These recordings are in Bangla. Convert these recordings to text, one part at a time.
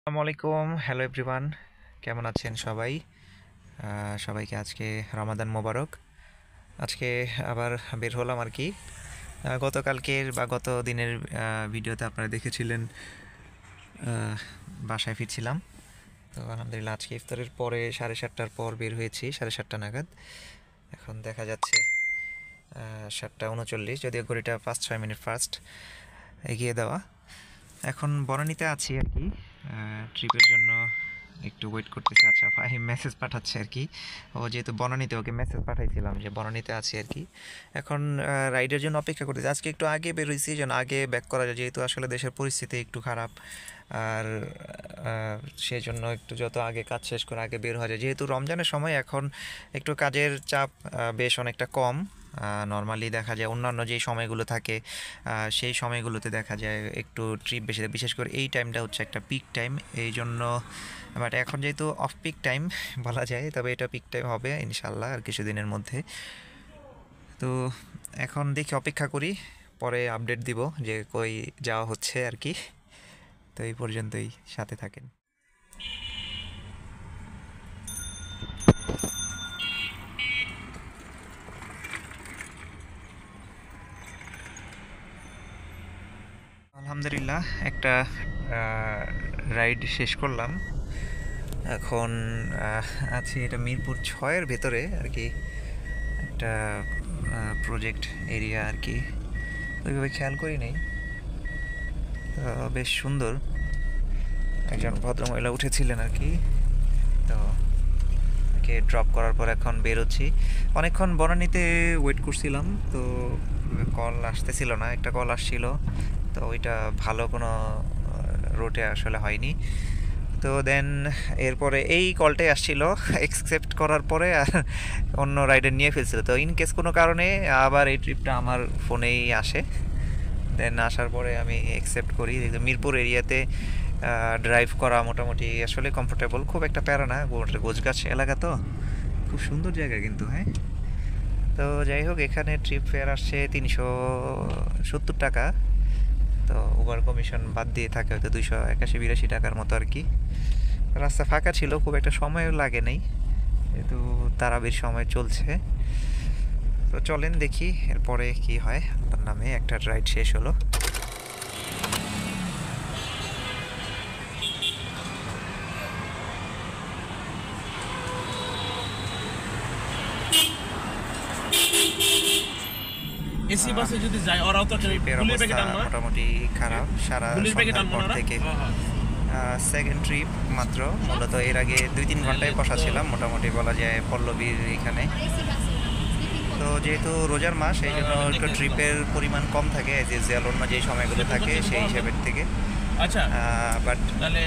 আসসালামু আলাইকুম, হ্যালো এভরিওয়ান। কেমন আছেন সবাই? সবাইকে আজকে রমাদান মোবারক। আজকে আবার বের হলাম আর কি। গতকালকের বা গত দিনের ভিডিওতে আপনারা দেখেছিলেন বাসায় ফিরছিলাম। তো আলহামদুলিল্লাহ আজকে ইফতারের পরে 7:30টার পর বের হয়েছি, 7:30 নাগাদ। এখন দেখা যাচ্ছে 7:39, যদিও ঘড়িটা 5-6 মিনিট ফার্স্ট এগিয়ে দেওয়া। এখন বনানীতে আছি আর কি, ট্রিপের জন্য একটু ওয়েট করতেছি। আচ্ছা, ফাহিম মেসেজ পাঠাচ্ছে আর কি। ও যেহেতু বনানীতে, ওকে মেসেজ পাঠাইছিলাম যে বনানীতে আছি আর কি। এখন রাইডের জন্য অপেক্ষা করতেছি। আজকে একটু আগে বের হয়েছি যেন আগে ব্যাক করা যায়, যেহেতু আসলে দেশের পরিস্থিতি একটু খারাপ। আর সেই জন্য একটু যত আগে কাজ শেষ করে আগে বের হওয়া যায়, যেহেতু রমজানের সময় এখন একটু কাজের চাপ বেশ অনেকটা কম। নর্মালি দেখা যায় অন্যান্য যেই সময়গুলো থাকে সেই সময়গুলোতে দেখা যায় একটু ট্রিপ বেশি, বিশেষ করে এই টাইমটা হচ্ছে একটা পিক টাইম, এই জন্য। বাট এখন যেহেতু অফ পিক টাইম বলা যায়, তবে এটা পিক টাইম হবে ইনশাল্লাহ আর কিছুদিনের মধ্যে। তো এখন দেখি, অপেক্ষা করি, পরে আপডেট দিব যে কই যাওয়া হচ্ছে আর কি। তো এই পর্যন্তই, সাথে থাকেন। আলহামদুলিল্লাহ একটা রাইড শেষ করলাম। এখন আছি এটা মিরপুর 6-এর ভেতরে আর কি, একটা প্রজেক্ট এরিয়া আর কি। ওইভাবে খেয়াল করি নাই। বেশ সুন্দর, একজন ভদ্রমহিলা উঠেছিলেন আর কি। তো ওকে ড্রপ করার পর এখন বেরোচ্ছি। অনেকক্ষণ বনানীতে ওয়েট করছিলাম, তো কল আসতেছিল না। একটা কল আসছিল, তো ওইটা ভালো কোনো রুটে আসলে হয়নি। তো দেন এরপরে এই কলটাই আসছিল, অ্যাকসেপ্ট করার পরে আর অন্য রাইডার নিয়ে ফেলছিল। তো ইন কেস কোনো কারণে আবার এই ট্রিপটা আমার ফোনেই আসে। দেন আসার পরে আমি অ্যাকসেপ্ট করি। মিরপুর এরিয়াতে ড্রাইভ করা মোটামুটি আসলে কমফোর্টেবল, খুব একটা প্যারা না। গোছগাছ এলাকা, তো খুব সুন্দর জায়গা কিন্তু। হ্যাঁ, তো যাই হোক, এখানে ট্রিপ ফেয়ার আসছে 370 টাকা। তো ওভার কমিশন বাদ দিয়ে থাকে হয়তো 281-82 টাকার মতো আর কি। রাস্তা ফাঁকা ছিল, খুব একটা সময়ও লাগে নাই, যেহেতু তারাবির সময় চলছে। তো চলেন দেখি এরপরে কি হয়। আপনার নামে একটা রাইড শেষ হলো। এসি বাসে যদি যায় ওরাও তো ট্রিপের ফুলের প্যাকেট অবস্থা আনবো না, মোটামুটি খারাপ। সারা ফুলের প্যাকেট সন্ধ্যার আনবো পর না ওরা। থেকে হ্যাঁ। সেকেন্ড ট্রিপ মাত্র। মূলত এর আগে 2-3 ঘন্টায় বসা ছিলাম মোটামুটি বলা যায় পল্লবীর এখানে। তো যেহেতু রোজার মাস, এই জন্য একটু ট্রিপের পরিমাণ কম থাকে অ্যাজ ইউজুয়াল অন্য যে সময়গুলো থাকে সেই হিসাবের থেকে। আচ্ছা, বাট তাহলে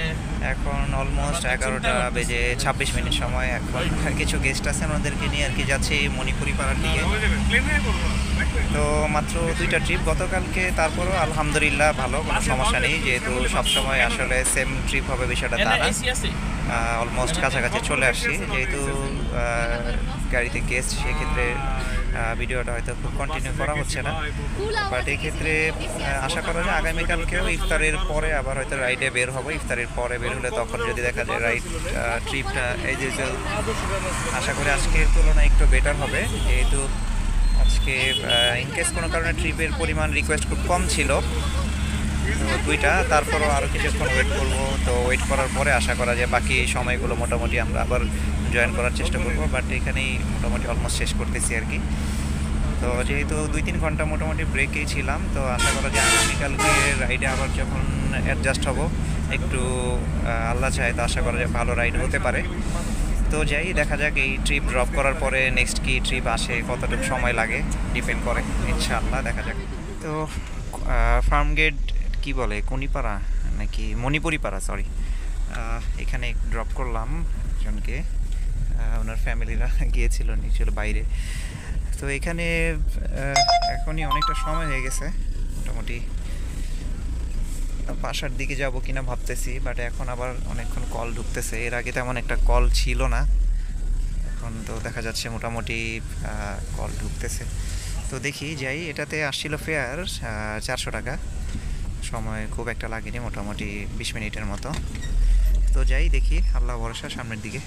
এখন অলমোস্ট 11:26 সময়। এখন কিছু গেস্ট আছে, ওনাদেরকে নিয়ে আর কি যাচ্ছি মণিপুরি পাড়ার দিকে। তো মাত্র 2টা ট্রিপ গতকালকে, তারপরও আলহামদুলিল্লাহ ভালো, কোনো সমস্যা নেই। যেহেতু সবসময় আসলে সেম ট্রিপ হবে বিষয়টা তা না। এসি আছে। অলমোস্ট কাছাকাছি চলে আসছি, যেহেতু গাড়িতে গেস্ট, সেক্ষেত্রে ভিডিওটা হয়তো খুব কন্টিনিউ করা হচ্ছে না। বাট এই ক্ষেত্রে আশা করা যায় আগামীকালকেও ইফতারের পরে আবার হয়তো রাইডে বের হবো। ইফতারের পরে বের হলে তখন যদি দেখা যায় রাইড ট্রিপটা এই যে আশা করি আজকের তুলনায় একটু বেটার হবে, যেহেতু আজকে ইনকেস কোনো কারণে ট্রিপের পরিমাণ রিকোয়েস্ট খুব কম ছিল। তো 2টা, তারপরও আরও কিছুক্ষণ ওয়েট করবো। তো ওয়েট করার পরে আশা করা যায় বাকি সময়গুলো মোটামুটি আমরা আবার জয়েন করার চেষ্টা করবো। বাট এখানেই মোটামুটি অলমোস্ট শেষ করতেছি আর কি। তো যেহেতু 2-3 ঘন্টা মোটামুটি ব্রেকেই ছিলাম, তো আশা করা যায় আগামীকালকে রাইডে আবার যখন অ্যাডজাস্ট হব একটু, আল্লাহ চায় তো আশা করা যায় ভালো রাইড হতে পারে। তো যাই, দেখা যাক এই ট্রিপ ড্রপ করার পরে নেক্সট কি ট্রিপ আসে, কতটুকু সময় লাগে ডিপেন্ড করে, ইনশাআল্লাহ দেখা যাক। তো ফার্ম গেট কি বলে, কুনিপাড়া নাকি মণিপুরি পাড়া, সরি, এখানে ড্রপ করলাম একজনকে। ওনার ফ্যামিলিরা গিয়েছিল নিচের বাইরে। তো এখানে এখনই অনেকটা সময় হয়ে গেছে, মোটামুটি বাসার দিকে যাব কিনা ভাবতেছি। বাট এখন আবার অনেকক্ষণ কল ঢুকতেছে, এর আগে তেমন একটা কল ছিল না। এখন তো দেখা যাচ্ছে মোটামুটি কল ঢুকতেছে। তো দেখি যাই। এটাতে আসছিল ফেয়ার 400 টাকা। সময় খুব একটা লাগেনি, মোটামুটি 20 মিনিটের মতো। তো যাই দেখি, আল্লাহ ভরসা সামনের দিকে।